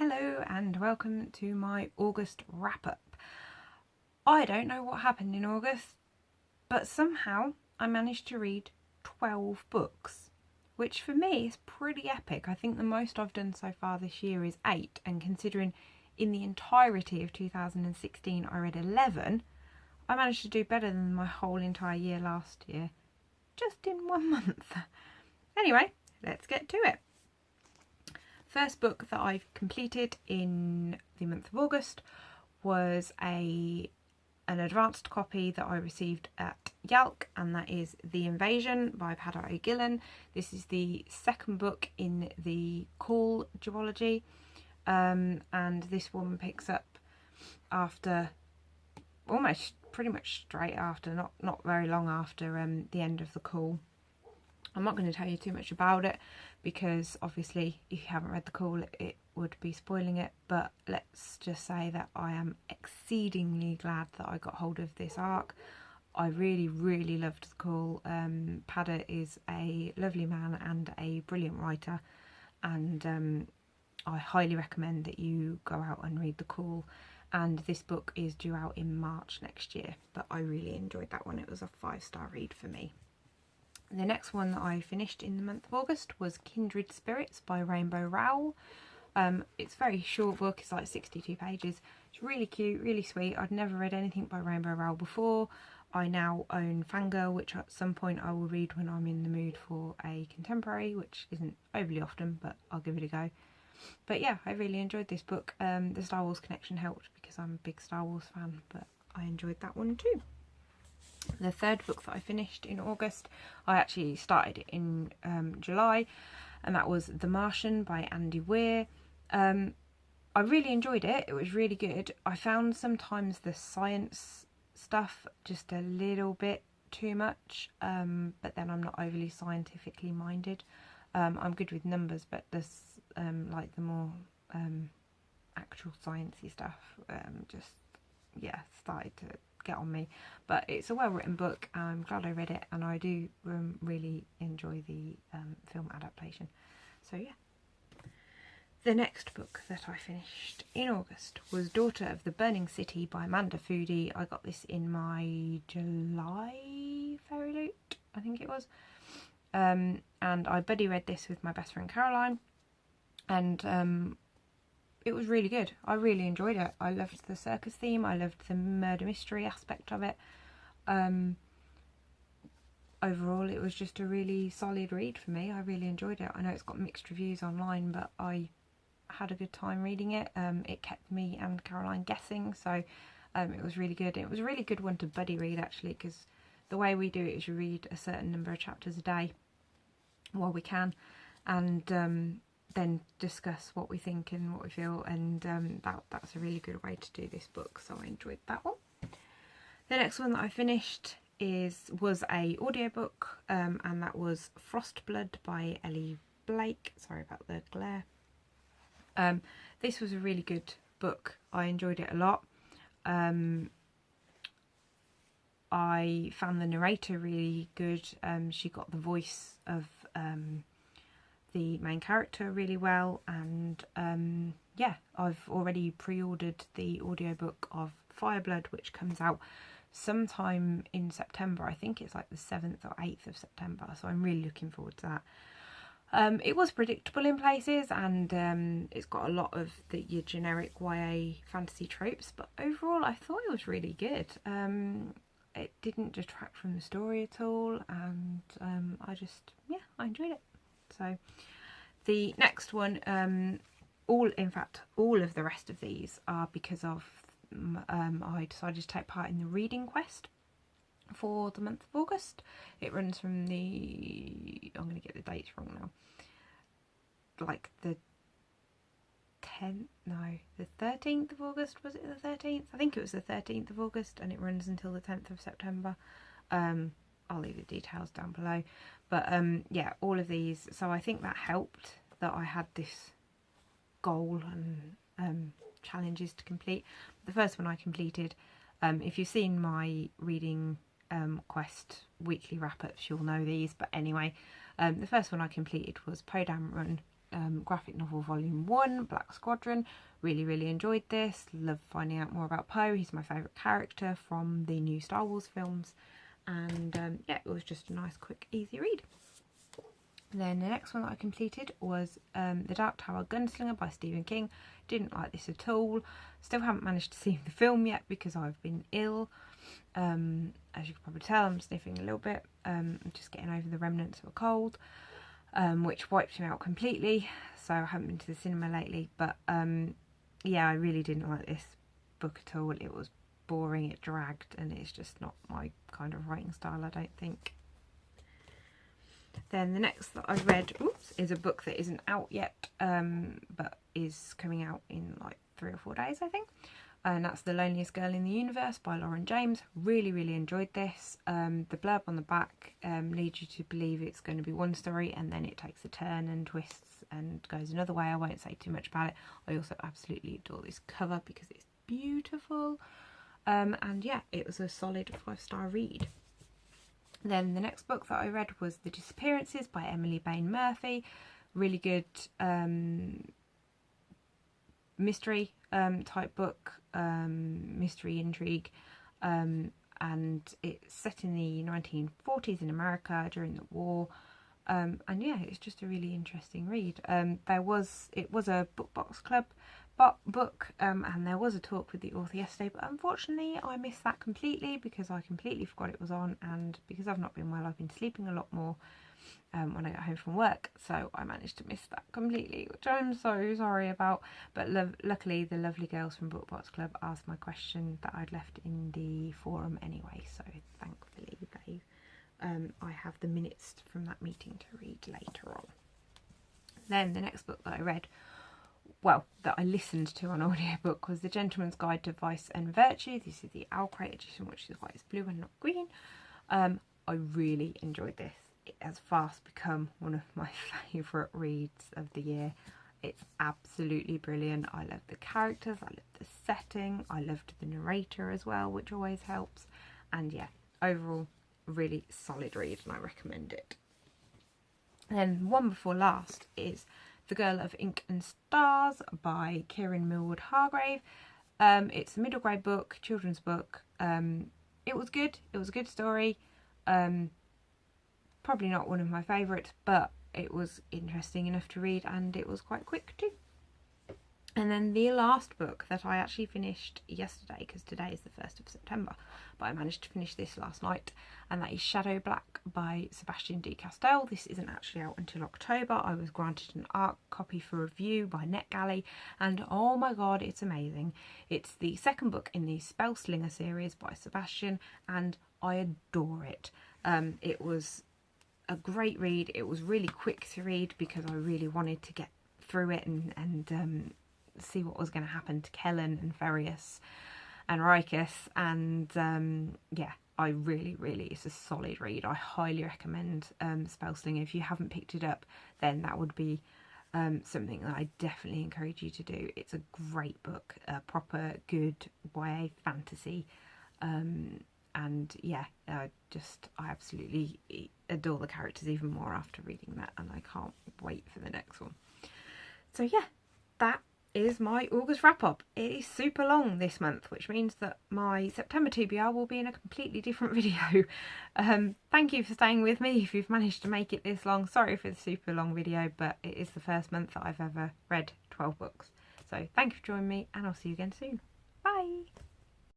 Hello and welcome to my August wrap-up. I don't know what happened in August, but somehow I managed to read 12 books, which for me is pretty epic. I think the most I've done so far this year is 8, and considering in the entirety of 2016 I read 11, I managed to do better than my whole entire year last year, just in 1 month. Anyway, let's get to it. First book that I've completed in the month of August was an advanced copy that I received at Yalc, and that is The Invasion by Peadar Ó Gillean. This is the second book in the Call duology, and this one picks up after almost pretty much straight after, not very long after the end of the Call. I'm not going to tell you too much about it because obviously if you haven't read the Call it would be spoiling it, but let's just say that I am exceedingly glad that I got hold of this arc. I really loved the Call. Peadar is a lovely man and a brilliant writer, and I highly recommend that you go out and read the Call. And this book is due out in March next year, but I really enjoyed that one. It was a 5-star read for me. The next one that I finished in the month of August was Kindred Spirits by Rainbow Rowell. It's a very short book, it's like 62 pages. It's really cute, really sweet. I'd never read anything by Rainbow Rowell before. I now own Fangirl, which at some point I will read when I'm in the mood for a contemporary, which isn't overly often, but I'll give it a go. But yeah, I really enjoyed this book. The Star Wars connection helped because I'm a big Star Wars fan, but I enjoyed that one too. The third book that I finished in August, I actually started in July, and that was The Martian by Andy Weir. I really enjoyed it. It was really good. I found sometimes the science stuff just a little bit too much, but then I'm not overly scientifically minded. I'm good with numbers, but this like the more actual sciencey stuff just started to get on me. But it's a well-written book. I'm glad I read it, and I do really enjoy the film adaptation. So yeah. The next book that I finished in August was Daughter of the Burning City by Amanda Foody. I got this in my July Fairy Loot, I think it was. And I buddy read this with my best friend Caroline, and it was really good. I really enjoyed it. I loved the circus theme. I loved the murder mystery aspect of it. Overall, it was just a really solid read for me. I really enjoyed it. I know it's got mixed reviews online, but I had a good time reading it. It kept me and Caroline guessing, so it was really good. It was a really good one to buddy read, actually, because the way we do it is you read a certain number of chapters a day while we can, and then discuss what we think and what we feel, and that's a really good way to do this book, so I enjoyed that one. The next one that I finished was a audiobook, and that was Frostblood by Ellie Blake. Sorry about the glare. This was a really good book. I enjoyed it a lot. I found the narrator really good. She got the voice of the main character really well, and yeah, I've already pre-ordered the audiobook of Fireblood, which comes out sometime in September. I think it's like the 7th or 8th of September, so I'm really looking forward to that. It was predictable in places, and it's got a lot of your generic YA fantasy tropes, but overall I thought it was really good. It didn't detract from the story at all, and I enjoyed it. So the next one, all of the rest of these are because of I decided to take part in the reading quest for the month of August. It runs from I'm going to get the dates wrong now, like the 13th of August. Was it the 13th? I think it was the 13th of August, and it runs until the 10th of September. I'll leave the details down below, but yeah, all of these, so I think that helped that I had this goal and challenges to complete. The first one I completed, if you've seen my reading quest weekly wrap-ups, you'll know these, but anyway, the first one I completed was Podam Run, graphic novel volume 1, Black Squadron. Really enjoyed this. Love finding out more about Poe. He's my favourite character from the new Star Wars films. And yeah, it was just a nice, quick, easy read. Then the next one that I completed was The Dark Tower Gunslinger by Stephen King. Didn't like this at all. Still haven't managed to see the film yet because I've been ill. As you can probably tell, I'm sniffing a little bit. I'm just getting over the remnants of a cold, which wiped me out completely. So I haven't been to the cinema lately. But yeah, I really didn't like this book at all. It was boring, it dragged, and it's just not my kind of writing style, I don't think. Then the next that I read is a book that isn't out yet, but is coming out in like 3 or 4 days, I think. And that's The Loneliest Girl in the Universe by Lauren James. Really enjoyed this. The blurb on the back leads you to believe it's going to be one story, and then it takes a turn and twists and goes another way. I won't say too much about it. I also absolutely adore this cover because it's beautiful. And yeah, it was a solid 5-star read. Then the next book that I read was The Disappearances by Emily Bain Murphy. Really good mystery type book, mystery intrigue, and it's set in the 1940s in America during the war. And yeah, it's just a really interesting read. It was a Book Box Club book, and there was a talk with the author yesterday, but unfortunately I missed that completely because I completely forgot it was on, and because I've not been well, I've been sleeping a lot more when I get home from work, so I managed to miss that completely, which I'm so sorry about. But luckily the lovely girls from Book Box Club asked my question that I'd left in the forum anyway, so thankfully I have the minutes from that meeting to read later on. Then the next book that I read, that I listened to on audiobook, was The Gentleman's Guide to Vice and Virtue. This is the Owl Crate edition, which is why it's blue and not green. I really enjoyed this. It has fast become one of my favourite reads of the year. It's absolutely brilliant. I love the characters, I love the setting, I loved the narrator as well, which always helps. And yeah, overall, really solid read, and I recommend it. And then one before last is The Girl of Ink and Stars by Kieran Millward Hargrave. It's a middle grade book, children's book. It was good. It was a good story. Probably not one of my favourites, but it was interesting enough to read, and it was quite quick too. And then the last book that I actually finished yesterday, because today is the 1st of September, but I managed to finish this last night, and that is Shadow Black by Sebastian de Castell. This isn't actually out until October. I was granted an art copy for review by NetGalley, and oh my god, it's amazing. It's the second book in the Spellslinger series by Sebastian, and I adore it. It was a great read. It was really quick to read because I really wanted to get through it and see what was going to happen to Kellen and Ferius and Rikus, and yeah, I really it's a solid read. I highly recommend Spellslinger. If you haven't picked it up, then that would be something that I definitely encourage you to do. It's a great book, a proper good YA fantasy, and yeah, I absolutely adore the characters even more after reading that, and I can't wait for the next one. So yeah, that is my August wrap up. It is super long this month, which means that my September TBR will be in a completely different video. Thank you for staying with me if you've managed to make it this long. Sorry for the super long video, but it is the first month that I've ever read 12 books. So thank you for joining me, and I'll see you again soon. Bye!